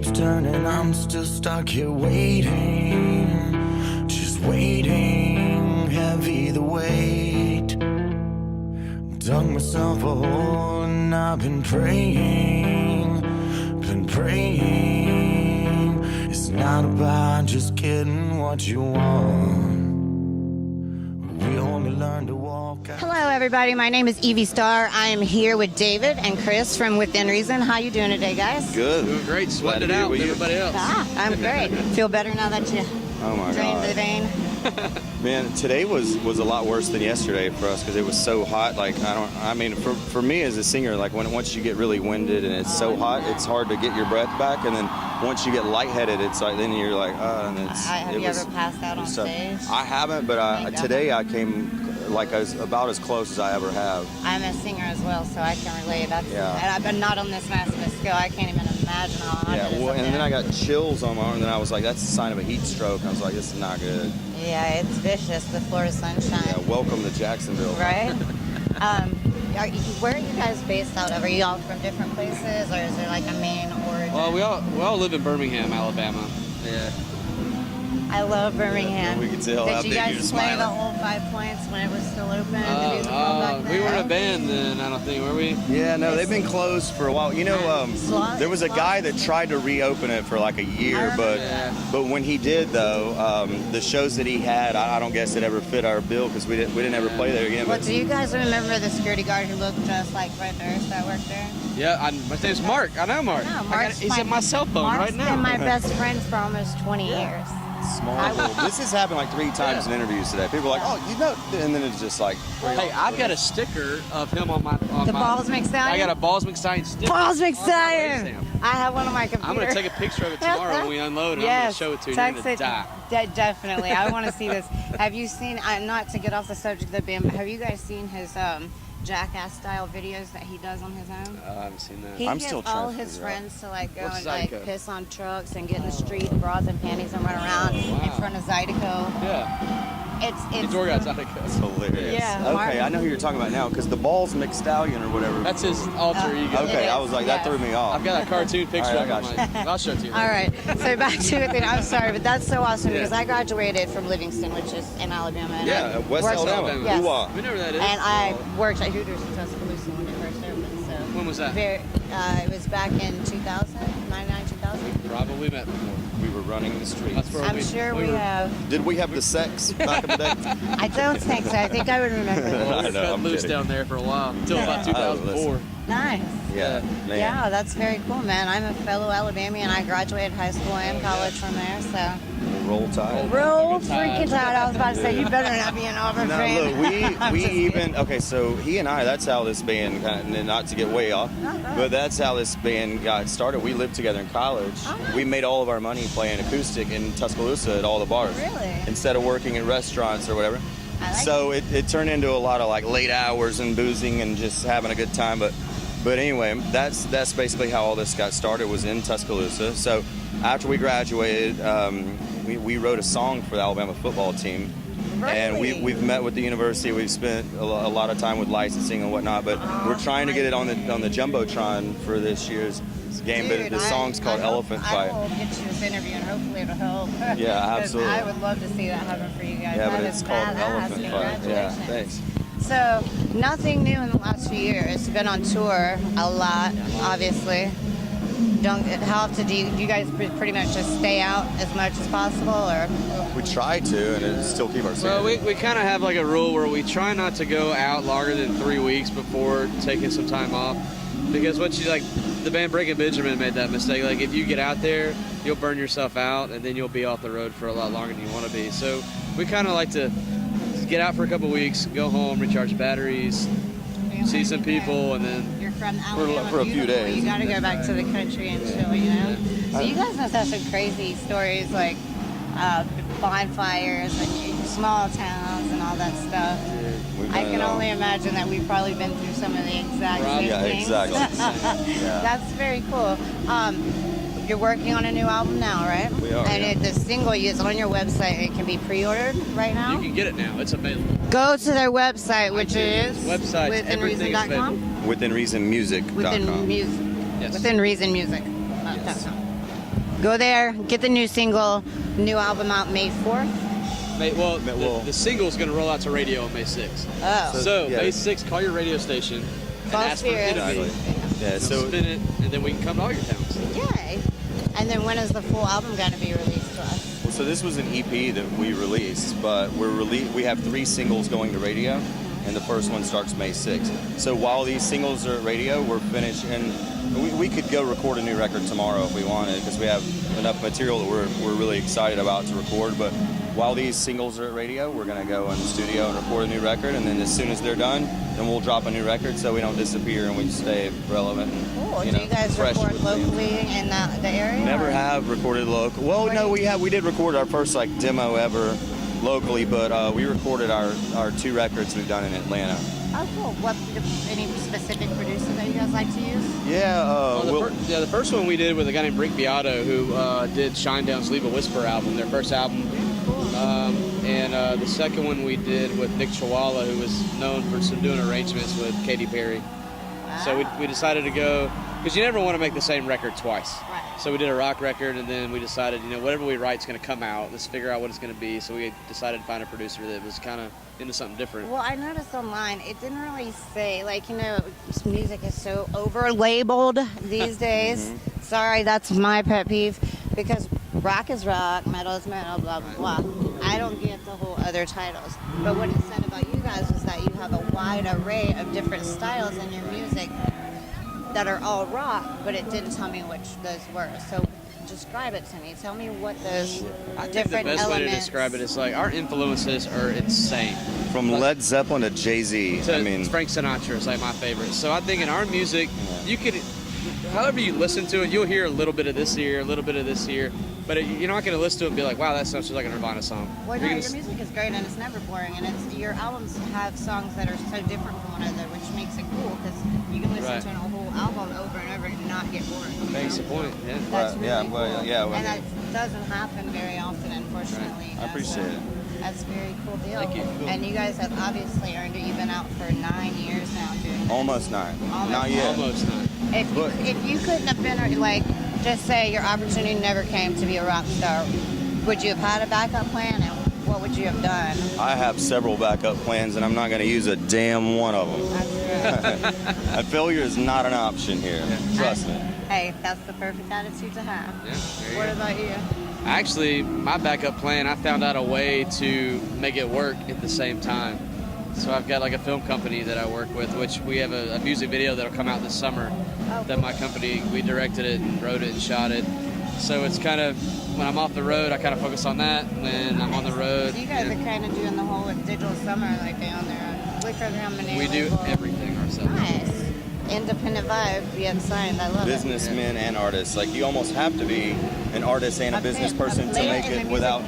keeps turning, I'm still stuck here waiting, just waiting, heavy the weight. Dug myself a hole and I've been praying, it's not about just getting what you want. We only learn to walk out. Hello everybody, my name is Evie Star. I am here with David and Chris from Within Reason. How you doing today, guys? Good. Doing great. Sweating it out with everybody else. I'm great. Feel better now that you drained the vein? Man, today was a lot worse than yesterday for us because it was so hot. Like for me as a singer, like once you get really winded and it's so hot, it's hard to get your breath back. And then once you get lightheaded, it's like then you're like, and it's. Have you ever passed out on stage? I haven't, but today I came like about as close as I ever have. I'm a singer as well, so I can relate. And I've been not on this massive scale. I can't even imagine how hot it is. Well, and then I got chills on my arm, and then I was like, that's a sign of a heat stroke. I was like, this is not good. Yeah, it's vicious, the Florida sunshine. Yeah, welcome to Jacksonville. Right? Where are you guys based out of? Are you all from different places, or is there like a main origin? Well, we all live in Birmingham, Alabama. Yeah. I love Birmingham. We could tell how Did big you you're guys play smiling. the whole 5 points when it was still open? Did you back We then? were in a band then, I don't think, were we? Yeah, no, they've been closed for a while. You know, there was a guy that tried to reopen it for like a year, but when he did though, the shows that he had, I don't guess it ever fit our bill because we didn't ever play there again. Well, But do you guys remember the security guard who looked just like Fred Durst that worked there? Yeah, my name's Mark. I know Mark. He's at my cell phone right now. Mark's been my best friend for almost 20 years. small world. This has happened like 3 times in interviews today. People are like, oh, you know, and then it's just like. Hey, I've got a sticker of him on my. Balls McStallion? I got a Balls McStallion sticker. Balls McStallion! I have one on my computer. I'm going to take a picture of it tomorrow when we unload and I'm going to show it to you. You're going to die. Definitely. I want to see this. Have you seen, not to get off the subject of the band, but have you guys seen his Jackass style videos that he does on his own? I haven't seen that. He gets all his friends to like go and like piss on trucks and get in the street in bras and panties and run around in front of Zydeco. Yeah. It's Door guy Zydeco. That's hilarious. Yeah. Okay, I know who you're talking about now because the Balls McStallion or whatever. That's his alter ego. Okay, I was like, that threw me off. I've got a cartoon picture All right, of him. I'll show it to you. All right, so back to it. I'm sorry, but that's so awesome because I graduated from Livingston, which is in Alabama. And West Alabama. Yes. We know where that is. And I worked at Hooters in Tuscaloosa when it first opened. So when was that? It was back in 2000, 99, 2000. We probably met before. We were running the streets. That's where I'm sure we have. Did we have the sex back in the day? I don't think so. I think I would remember. Well, we I know, cut I'm loose kidding. down there for a while until about 2004. Nice. Yeah, man. Yeah, that's very cool, man. I'm a fellow Alabamian. I graduated high school and college from there, so. Roll Tide. Roll freaking Tide. I was about to say, you better not be an Auburn No, fan. look, we even, okay, so he and I, that's how this band, kind of, not to get way off, but that's how this band got started. We lived together in college. Oh, nice. We made all of our money playing acoustic in Tuscaloosa at all the bars. Really? Instead of working in restaurants or whatever. So it turned into a lot of like late hours and boozing and just having a good time. But anyway, that's basically how all this got started, was in Tuscaloosa. So after we graduated, we wrote a song for the Alabama football team. Really? And we've met with the university. We've spent a lot of time with licensing and whatnot. But we're trying to get it on the Jumbotron for this year's game. Dude, but the song's called Elephant Fight. I will get you this interview and hopefully it'll help. Yeah, absolutely. I would love to see that happen for you guys. Yeah, but That it's is called badass. Elephant Fight. Yeah, Congratulations. thanks. So, nothing new in the last few years. Been on tour a lot, obviously. How often do you guys pretty much just stay out as much as possible, or? We try to, and it still keep our Well, sanity. we kind of have like a rule where we try not to go out longer than 3 weeks before taking some time off. Because what you like, the band Breaking Benjamin made that mistake. Like, if you get out there, you'll burn yourself out, and then you'll be off the road for a lot longer than you want to be. So we kind of like to get out for a couple weeks, go home, recharge batteries, see some people, and then You're from Alabama, for a few beautiful. days. You got to go back to the country and chill, you know. So you guys must have some crazy stories like bonfires and small towns and all that stuff. I can only imagine that we've probably been through some of the exact same Yeah, things. exactly. Yeah. That's very cool. You're working on a new album now, right? We are, And the single is on your website. It can be pre-ordered right now. you can get it now. It's available. Go to their website, which is Website, everything is withinreason.com. WithinReasonMusic.com. Within Music. Yes. WithinReasonMusic.com. Yes. Go there, get the new single, new album out May 4th. The single's going to roll out to radio on May 6th. Oh. So yeah. May 6th, call your radio station and Call ask for Spirit. Evie. Yeah, So spin it, and then we can come to all your towns. Yay. And then when is the full album going to be released to us? Well, so this was an EP that we released, but we have 3 singles going to radio, and the first one starts May 6th. So while these singles are at radio, we're finished, and we could go record a new record tomorrow if we wanted, because we have enough material that we're really excited about to record. But while these singles are at radio, we're going to go in the studio and record a new record, and then as soon as they're done, then we'll drop a new record so we don't disappear and we stay relevant and Cool. Do you guys fresh record with the fans. locally in the area? Never or? have recorded local. Well, no, we did record our first demo ever locally, but we recorded our 2 records we've done in Atlanta. Oh, cool. Any specific producer that you guys like to use? Yeah, The first one we did with a guy named Rick Beato, who did Shinedown's Leave a Whisper album, their first album. And the second one we did with Nick Chawala, who was known for doing arrangements with Katy Perry. So we decided to go, because you never want to make the same record twice. Right. So we did a rock record, and then we decided, whatever we write's going to come out. Let's figure out what it's going to be. So we decided to find a producer that was kind of into something different. Well, I noticed online, it didn't really say, music is so over-labeled these days. Sorry, that's my pet peeve, because rock is rock, metal is metal, blah, blah, blah. I don't get the whole other titles. But what it said about you guys was that you have a wide array of different styles in your music that are all rock, but it didn't tell me which those were. So describe it to me. Tell me what those I think different the best elements. way to describe it is our influences are insane. From Led Zeppelin to Jay-Z. Frank Sinatra is my favorite. So I think in our music, you could, however you listen to it, you'll hear a little bit of this here, a little bit of this here, but you're not going to listen to it and be like, wow, that sounds just like a Nirvana song. Well, no, your music is great and it's never boring, and your albums have songs that are so different from one another, which makes it cool because you can listen to a whole album over and over and not get bored. Makes a point, yeah. That's really cool. And that doesn't happen very often, unfortunately. Right. I appreciate it. That's a very cool deal. Thank you. Cool. And you guys have obviously earned it. You've been out for 9 years now doing this. Almost 9. Almost Not yet. Almost not. If you couldn't have been, just say your opportunity never came to be a rock star, would you have had a backup plan, and what would you have done? I have several backup plans, and I'm not going to use a damn one of them. That's good. Failure is not an option here. Trust me. Hey, that's the perfect attitude to have. Yeah, What about you? Actually, my backup plan, I found out a way to make it work at the same time. So I've got a film company that I work with, which we have a music video that'll come out this summer. That my company, we directed it and wrote it and shot it. So it's kind of, when I'm off the road, I kind of focus on that. When I'm on the road, So you guys are kind of doing the whole digital summer, they own their own liquor company. we do everything ourselves. Nice. Independent vibe, yet signed. I love Businessmen and artists. You almost have to be an artist and a business person to make it without.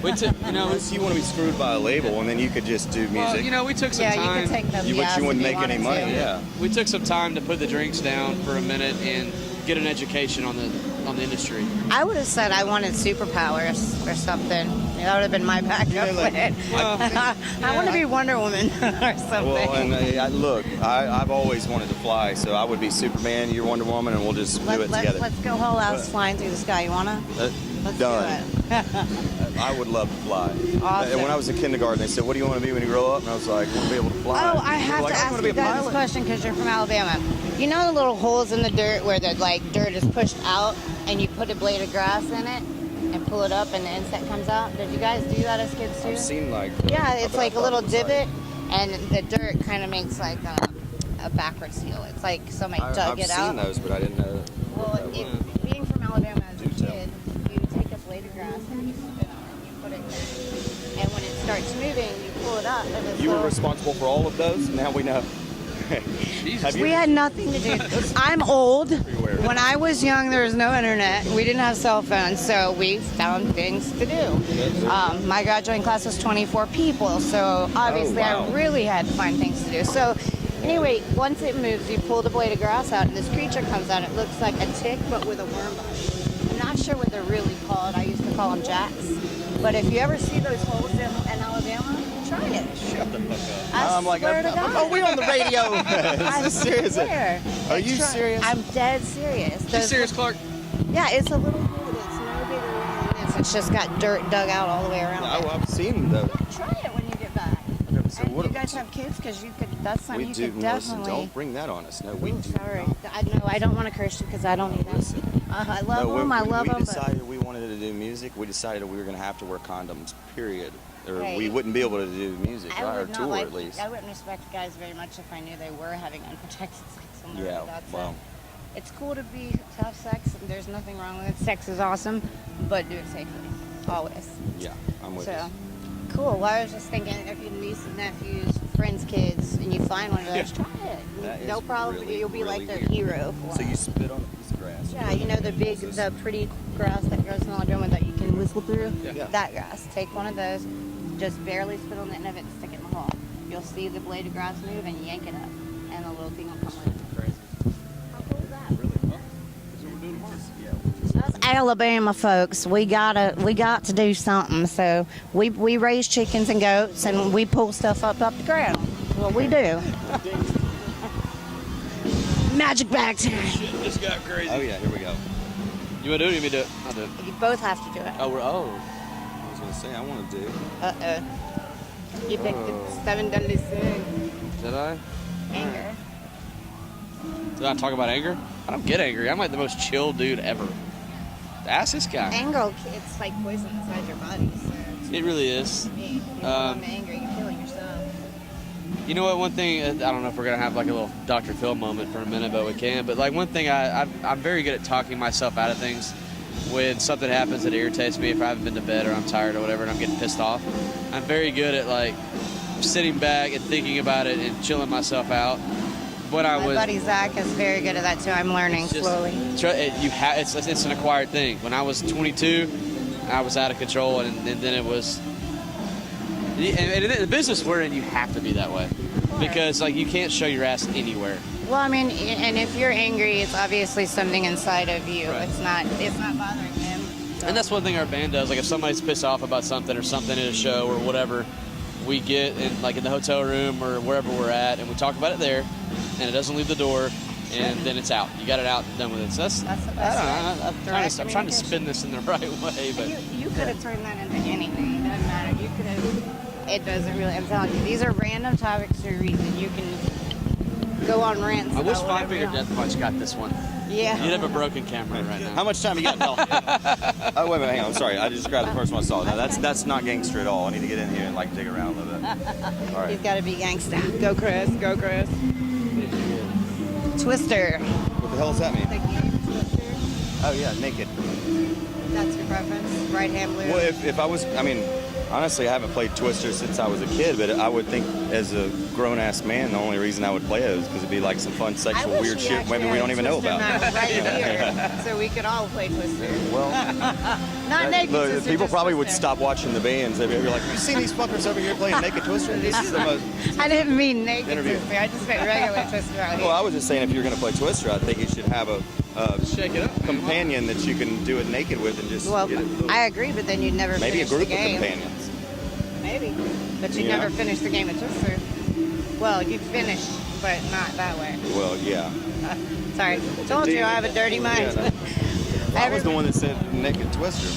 We took, Unless you want to be screwed by a label, and then you could just do music. Well, we took some Yeah, time. you could take them. But you wouldn't make any money. Yeah. We took some time to put the drinks down for a minute and get an education on the industry. I would have said I wanted superpowers or something. That would have been my backup plan. I want to be Wonder Woman or something. Well, and look, I've always wanted to fly, so I would be Superman, you're Wonder Woman, and we'll just do it together. Let's go whole ass flying through the sky. You wanna? Let's done. do it. I would love to fly. Awesome. And when I was in kindergarten, they said, "What do you want to be when you grow up?" And I was like, "I want to be able to fly." Oh, I have to ask you guys this question because you're from Alabama. You know the little holes in the dirt where the dirt is pushed out and you put a blade of grass in it and pull it up and the insect comes out? Did you guys do that as kids too? I've seen Yeah, it's like a little divot and the dirt kind of makes a backwards heel. It's like somebody dug it out. I've seen those, but I didn't know. Well, being from Alabama as a kid, you take a blade of grass and you spin it and you put it there. And when it starts moving, you pull it up. And You were responsible for all of those? Now we know. Jesus. We had nothing to do. I'm old. When I was young, there was no internet. We didn't have cell phones, so we found things to do. My graduating class was 24 people, so obviously I really had to find things to do. So anyway, once it moves, you pull the blade of grass out, and this creature comes out. It looks like a tick, but with a worm body. I'm not sure what they're really called. I used to call them jacks. But if you ever see those holes in Alabama, try it. Shut the fuck up. I swear to God. We're on the radio. I'm serious. Are you serious? I'm dead serious. You serious, Clark? Yeah, it's a little hole that's It's just got dirt dug out all the way around it. I've seen the. Try it when you get back. Okay, so And what you guys have kids, because you could. That's something we you do? could Listen, definitely. don't bring that on us. No, we Ooh, do. sorry. I know. I don't want to curse you because I don't either. I love No, them. I love we them. decided we wanted to do music. We decided we were going to have to wear condoms. Period. Or Hey. we wouldn't be able to do music, I right? Or would not tour like. at least. I wouldn't respect guys very much if I knew they were having unprotected sex on the Yeah, road. That's well. It's cool to have sex. And there's nothing wrong with it. Sex is awesome, but do it safely, always. Yeah, I'm with So, you. cool. Well, I was just thinking, if your nieces, nephews, friends' kids, and you find one of those, try it. That No is problem. really, You'll be like really their weird. hero. For So it. you spit on a piece of grass. Yeah, you know the pretty grass that grows in Alabama that you can whistle through? Yeah. That grass. Take one of those, just barely spit on the end of it and stick it in the hole. You'll see the blade of grass move and yank it up, and the little thing will come with it. Crazy. How cool is that? Really? Well, that's what we're doing tomorrow. Us Alabama folks, we got to do something. So we raise chickens and goats, and we pull stuff up the ground. What we do. Magic bag time. Shit just got crazy. Oh yeah, here we go. You want to do it or you want me to do it? I'll do it. You both have to do it. Oh, I was going to say I want to do. You picked the 7 deadly sins. Did I? Anger. Did I talk about anger? I don't get angry. I'm like the most chill dude ever. Ask this guy. Anger, it's like poison inside your body. So It really is. if you're angry, you're killing yourself. You know what? One thing, I don't know if we're gonna have like a little Dr. Phil moment for a minute, but we can. But like one thing, I'm very good at talking myself out of things. When something happens that irritates me, if I haven't been to bed or I'm tired or whatever, and I'm getting pissed off, I'm very good at like sitting back and thinking about it and chilling myself out. When I My was, buddy Zach is very good at that too. I'm learning it's just- slowly. it's an acquired thing. When I was 22, I was out of control, and then it was. And in the business we're in, you have to be that way, because like you can't show your ass anywhere. Well, I mean, and if you're angry, it's obviously something inside of you. Right. It's not bothering him. So. And that's one thing our band does. Like if somebody's pissed off about something or something at a show or whatever, we get in like in the hotel room or wherever we're at, and we talk about it there, and it doesn't leave the door, and then it's out. You got it out, done with it. So that's That's the best way. I'm trying to spin this in the right way, but You could have turned that into anything. It doesn't matter. You could have. It doesn't really. I'm telling you, these are random topics for a reason. You can go on rants. I wish about Five whatever Finger you want. Death Punch got this one. Yeah. You'd have a broken camera right now. How much time you got? No. Oh wait a minute, hang on. I'm sorry. I just grabbed the first one I saw. No, that's not gangster at all. I need to get in here and like dig around a little bit. All He's right. got to be gangsta. Go, Chris. Go, Chris. Twister. What the hell does that mean? The game Twister. Oh yeah, naked. That's your preference. Right hand blue. Well, if I was, I mean, honestly, I haven't played Twister since I was a kid, but I would think as a grown-ass man, the only reason I would play it is because it'd be like some fun I sexual wish weird we shit actually maybe we had don't a even know Twister about. map right here, so we could all play Twister. Well, Not naked look, Twister. people just probably would Twister. stop watching the bands. They'd be like, "You seen these fuckers over here playing naked Twister? This is the most." I didn't mean naked Interview. Twister. I just meant regular Twister out here. Well, I was just saying, if you're gonna play Twister, I think you should have a Shake it up. companion that you can do it naked with and just Well, get it a little- I agree, but then you'd never maybe a finish group the of game. companions. Maybe, but you'd Yeah. never finish the game of Twister. Well, you'd finish, but not that way. Well, yeah. Sorry, told you I have a dirty mind. Yeah, I was the one that said naked Twister.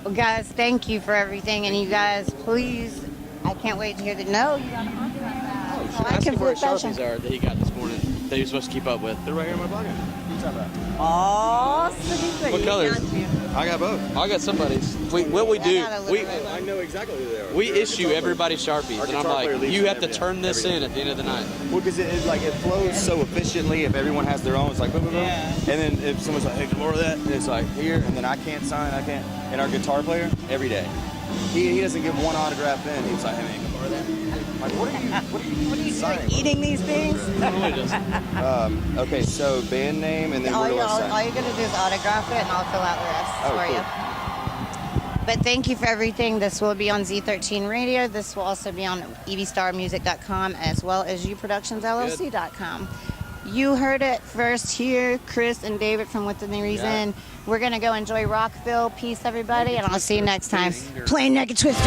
Well, guys, thank you for everything, and you guys, please, I can't wait to hear the. No, you gotta talk about that. Oh, I Ask can him where flip his that. Sharpies are that he got this morning that he was supposed to keep up with. They're right here in my pocket. What are you talking about? Oh, so What colors? I got both. I got somebody's. What we do, I know exactly who they are. we issue everybody Sharpies, Our and I'm guitar player like, leaves you them have to every turn day, this every in day. at the end of the night. Well, because it flows so efficiently if everyone has their own. It's like boom, boom, boom. Yeah. And then if someone's like, hey, can more of that? And it's like here, and then I can't sign, I can't. And our guitar player, every day, he doesn't give one autograph in. He's like, hey man, can more of that? I'm like, what are you signing? Eating these things? Totally does. Okay, so band name and then all, where do you, I sign? all you're gonna do is autograph it, and I'll fill out the rest Oh, for cool. you. But thank you for everything. This will be on Z13 Radio. This will also be on EvieStarMusic.com as well as UProductionsLLC.com. You heard it first here, Chris and David from Within the Reason. We're going to go enjoy RockVille. Peace, everybody, and I'll see you next time. Play Naked Twister.